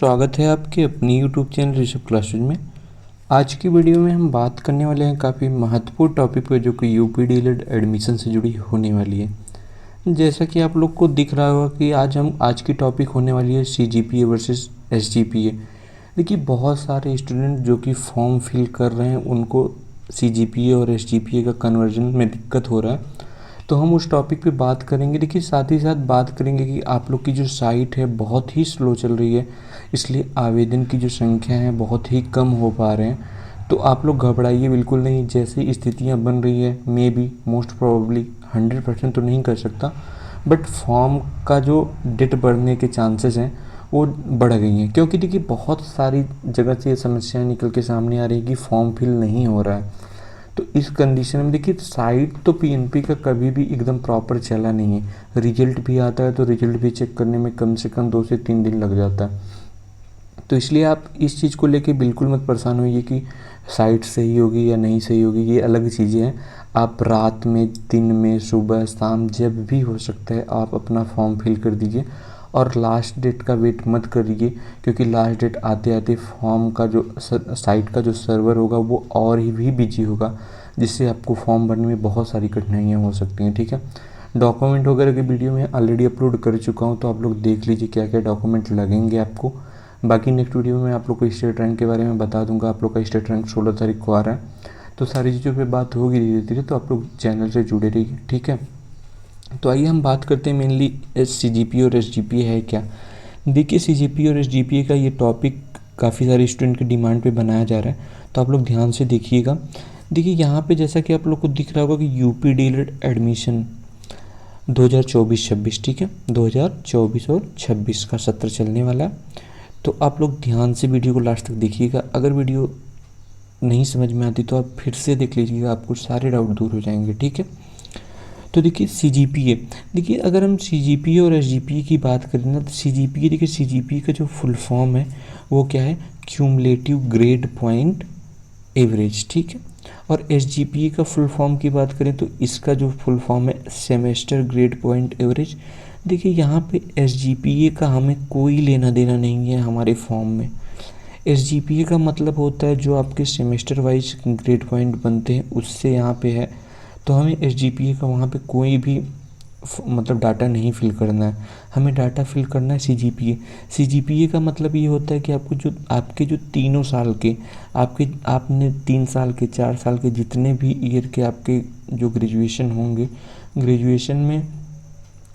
स्वागत है आपके अपनी यूट्यूब चैनल ऋषभ क्लासेज में। आज की वीडियो में हम बात करने वाले हैं काफ़ी महत्वपूर्ण टॉपिक पर जो कि यूपी डीएलएड एडमिशन से जुड़ी होने वाली है। जैसा कि आप लोग को दिख रहा होगा कि आज की टॉपिक होने वाली है सीजीपीए वर्सेस एसजीपीए। देखिए, बहुत सारे स्टूडेंट जो कि फॉर्म फिल कर रहे हैं उनको सीजीपीए और एसजीपीए का कन्वर्जन में दिक्कत हो रहा है, तो हम उस टॉपिक पे बात करेंगे। देखिए, साथ ही साथ बात करेंगे कि आप लोग की जो साइट है बहुत ही स्लो चल रही है, इसलिए आवेदन की जो संख्या है बहुत ही कम हो पा रहे हैं। तो आप लोग घबराइए बिल्कुल नहीं। जैसी स्थितियां बन रही है, मे बी मोस्ट प्रोबेबली 100% तो नहीं कर सकता, बट फॉर्म का जो डेट बढ़ने के चांसेस हैं वो बढ़ गई हैं, क्योंकि देखिए बहुत सारी जगह से ये समस्याएं निकल के सामने आ रही है कि फॉर्म फिल नहीं हो रहा है। तो इस कंडीशन में देखिए, साइट तो पीएनपी का कभी भी एकदम प्रॉपर चला नहीं है। रिजल्ट भी आता है तो रिजल्ट भी चेक करने में कम से कम 2 से 3 दिन लग जाता है। तो इसलिए आप इस चीज़ को लेके बिल्कुल मत परेशान होइए कि साइट सही होगी या नहीं सही होगी, ये अलग चीज़ें हैं। आप रात में, दिन में, सुबह शाम जब भी हो सकता है आप अपना फॉर्म फिल कर दीजिए और लास्ट डेट का वेट मत करिए, क्योंकि लास्ट डेट आते आते फॉर्म का जो साइट का जो सर्वर होगा वो और ही भी बिजी होगा, जिससे आपको फॉर्म भरने में बहुत सारी कठिनाइयाँ हो सकती हैं। ठीक है, डॉक्यूमेंट वगैरह की वीडियो में ऑलरेडी अपलोड कर चुका हूँ, तो आप लोग देख लीजिए क्या क्या डॉक्यूमेंट लगेंगे आपको। बाकी नेक्स्ट वीडियो में आप लोग को स्टेट रैंक के बारे में बता दूंगा। आप लोग का स्टेट रैंक 16 तारीख को आ रहा है, तो सारी चीज़ों पे बात होगी धीरे धीरे, तो आप लोग चैनल से जुड़े रहिए। ठीक है, तो आइए हम बात करते हैं मेनली सीजीपीए और एसजीपीए है क्या। देखिए, सीजीपीए और एसजीपीए का ये टॉपिक काफ़ी सारे स्टूडेंट की डिमांड पे बनाया जा रहा है, तो आप लोग ध्यान से देखिएगा। देखिए, यहाँ पे जैसा कि आप लोग को दिख रहा होगा कि यूपी डीएलएड एडमिशन 2024-26, ठीक है, 2024 और 26 का सत्र चलने वाला है। तो आप लोग ध्यान से वीडियो को लास्ट तक देखिएगा। अगर वीडियो नहीं समझ में आती तो आप फिर से देख लीजिएगा, आपको सारे डाउट दूर हो जाएंगे। ठीक है, तो देखिए सीजीपीए, देखिए अगर हम सीजीपीए और एसजीपीए की बात करें ना, तो सीजीपीए, देखिए सीजीपीए का जो फुल फॉर्म है वो क्या है, क्यूमुलेटिव ग्रेड पॉइंट एवरेज। ठीक है, और एसजीपीए का फुल फॉर्म की बात करें तो इसका जो फुल फॉर्म है सेमेस्टर ग्रेड पॉइंट एवरेज। देखिए, यहाँ पे एसजीपीए का हमें कोई लेना देना नहीं है हमारे फॉर्म में। एसजीपीए का मतलब होता है जो आपके सेमेस्टर वाइज ग्रेड पॉइंट बनते हैं उससे यहाँ पे है, तो हमें एसजीपीए का वहाँ पे कोई भी मतलब डाटा नहीं फिल करना है। हमें डाटा फिल करना है सीजीपीए। सीजीपीए का मतलब ये होता है कि आपके जो तीनों साल के आपने 3 साल के, 4 साल के, जितने भी ईयर के आपके जो ग्रेजुएशन होंगे, ग्रेजुएशन में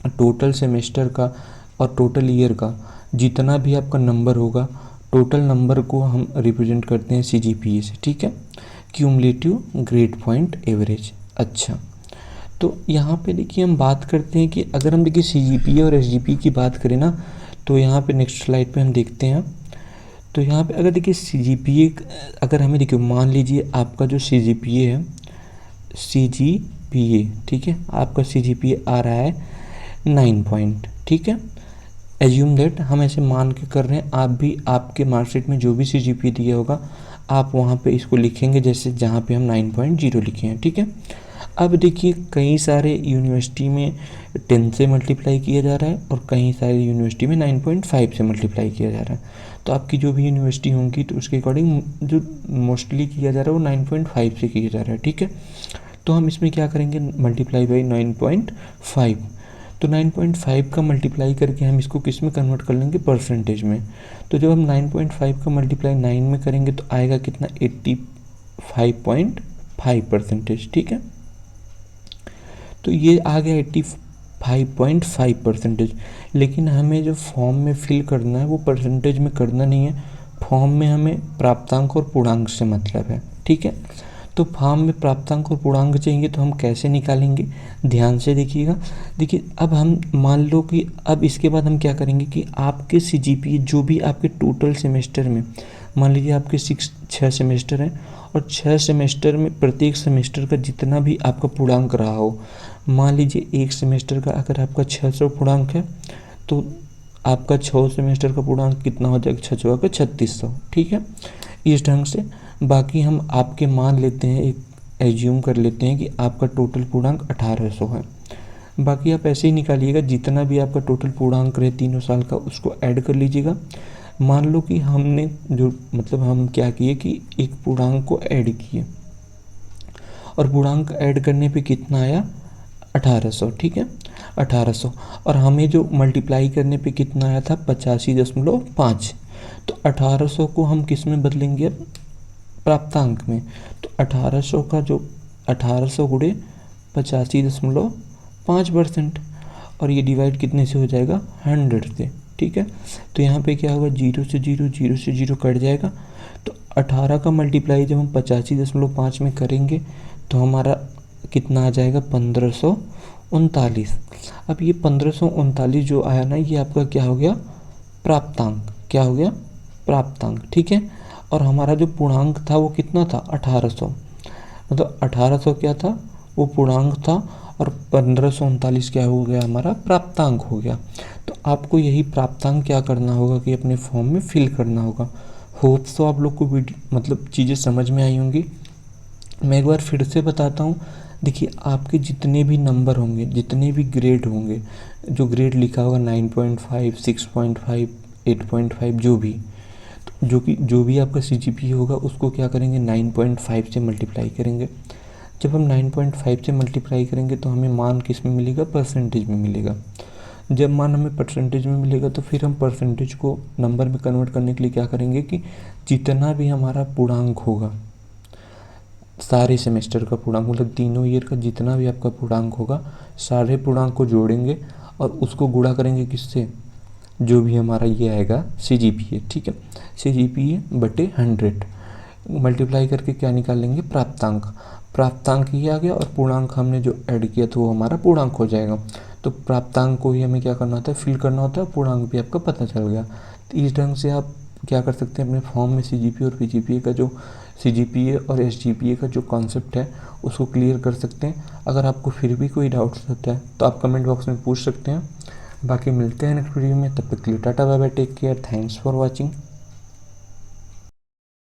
टोटल सेमेस्टर का और टोटल ईयर का जितना भी आपका नंबर होगा, टोटल नंबर को हम रिप्रेजेंट करते हैं सीजीपीए से। ठीक है, क्यूमुलेटिव ग्रेड पॉइंट एवरेज। अच्छा, तो यहाँ पे देखिए हम बात करते हैं कि अगर हम देखिए सीजीपीए और एसजीपीए की बात करें ना, तो यहाँ पे नेक्स्ट स्लाइड पे हम देखते हैं। तो यहाँ पे अगर देखिए सीजीपीए, अगर हमें देखिए मान लीजिए आपका जो सीजीपीए है, सीजीपीए, ठीक है, आपका सीजीपीए आ रहा है 9 पॉइंट। ठीक है, एज्यूम दैट, हम ऐसे मान के कर रहे हैं, आप भी आपके मार्कशीट में जो भी सीजीपीए दिया होगा आप वहाँ पे इसको लिखेंगे, जैसे जहाँ पे हम 9.0 लिखे हैं। ठीक है, अब देखिए कई सारे यूनिवर्सिटी में 10 से मल्टीप्लाई किया जा रहा है और कई सारी यूनिवर्सिटी में 9.5 से मल्टीप्लाई किया जा रहा है। तो आपकी जो भी यूनिवर्सिटी होंगी तो उसके अकॉर्डिंग जो मोस्टली किया जा रहा है वो 9.5 से किया जा रहा है। ठीक है, तो हम इसमें क्या करेंगे, मल्टीप्लाई बाई 9.5। तो 9.5 का मल्टीप्लाई करके हम इसको किस में कन्वर्ट कर लेंगे, परसेंटेज में। तो जब हम 9.5 का मल्टीप्लाई 9 में करेंगे तो आएगा कितना, 85.5%। ठीक है, तो ये आ गया 85.5%। लेकिन हमें जो फॉर्म में फिल करना है वो परसेंटेज में करना नहीं है, फॉर्म में हमें प्राप्तांक और पूर्णांक से मतलब है। ठीक है, तो फॉर्म में प्राप्तांक और पूर्णांक चाहिए, तो हम कैसे निकालेंगे, ध्यान से देखिएगा। देखिए, अब हम मान लो कि अब इसके बाद हम क्या करेंगे कि आपके सीजीपीए जो भी आपके टोटल सेमेस्टर में, मान लीजिए आपके 6 सेमेस्टर हैं और 6 सेमेस्टर में प्रत्येक सेमेस्टर का जितना भी आपका पूर्णांक रहा हो, मान लीजिए एक सेमेस्टर का अगर आपका 600 पूर्णांक है तो आपका 6 सेमेस्टर का पूर्णांक कितना हो जाएगा, 6 का 3600। ठीक है, इस ढंग से। बाकी हम आपके मान लेते हैं, एक एज्यूम कर लेते हैं कि आपका टोटल पूर्णांक 1800 है। बाकी आप ऐसे ही निकालिएगा, जितना भी आपका टोटल पूर्णांक रहे तीनों साल का उसको ऐड कर लीजिएगा। मान लो कि हमने जो मतलब हम क्या किए कि एक पूर्णांक को ऐड किए और पूर्णांक ऐड करने पे कितना आया 1800, ठीक है 1800, और हमें जो मल्टीप्लाई करने पे कितना आया था 85.5। तो 1800 को हम किस में बदलेंगे अब, प्राप्तांक में। तो 1800 का जो 1800 गुणे 85.5%, और ये डिवाइड कितने से हो जाएगा 100 से, ठीक है। तो यहाँ पे क्या होगा, 0 से 0 0 से 0 कट जाएगा। तो 18 का मल्टीप्लाई जब हम 85.5 में करेंगे तो हमारा कितना आ जाएगा 1539। अब ये 1539 जो आया ना, ये आपका क्या हो गया प्राप्तांक, क्या हो गया प्राप्तांक, ठीक है। और हमारा जो पूर्णांक था वो कितना था 1800, मतलब 1800 क्या था वो पूर्णांक था, और 1539 क्या हो गया हमारा प्राप्तांक हो गया। तो आपको यही प्राप्तांक क्या करना होगा कि अपने फॉर्म में फिल करना होगा। होप्स तो आप लोग को मतलब चीज़ें समझ में आई होंगी। मैं एक बार फिर से बताता हूँ। देखिए आपके जितने भी नंबर होंगे, जितने भी ग्रेड होंगे, जो ग्रेड लिखा होगा 9.5 6.5 8.5 जो भी, तो जो भी आपका CGPA होगा उसको क्या करेंगे 9.5 से मल्टीप्लाई करेंगे। जब हम 9.5 से मल्टीप्लाई करेंगे तो हमें मान किस में मिलेगा, परसेंटेज में मिलेगा। जब मान हमें परसेंटेज में मिलेगा तो फिर हम परसेंटेज को नंबर में कन्वर्ट करने के लिए क्या करेंगे कि जितना भी हमारा पूर्णांक होगा, सारे सेमेस्टर का पूर्णांक, मतलब तीनों ईयर का जितना भी आपका पूर्णांक होगा, सारे पूर्णांक को जोड़ेंगे और उसको गुणा करेंगे किससे, जो भी हमारा ये आएगा CGPA, ठीक है। CGPA बटे 100 मल्टीप्लाई करके क्या निकाल लेंगे प्राप्तांक। प्राप्तांक ये आ गया और पूर्णांक हमने जो ऐड किया तो वो हमारा पूर्णांक हो जाएगा। तो प्राप्तांक को ही हमें क्या करना होता है, फिल करना होता है, पूर्णांक भी आपका पता चल गया। तो इस ढंग से आप क्या कर सकते हैं, अपने फॉर्म में CGPA और PGPA का जो CGPA और SGPA का जो कॉन्सेप्ट है उसको क्लियर कर सकते हैं। अगर आपको फिर भी कोई डाउट्स होता है तो आप कमेंट बॉक्स में पूछ सकते हैं। बाकी मिलते हैं नेक्स्ट वीडियो में, तब तक के लिए tata bye bye, take care, thanks for watching.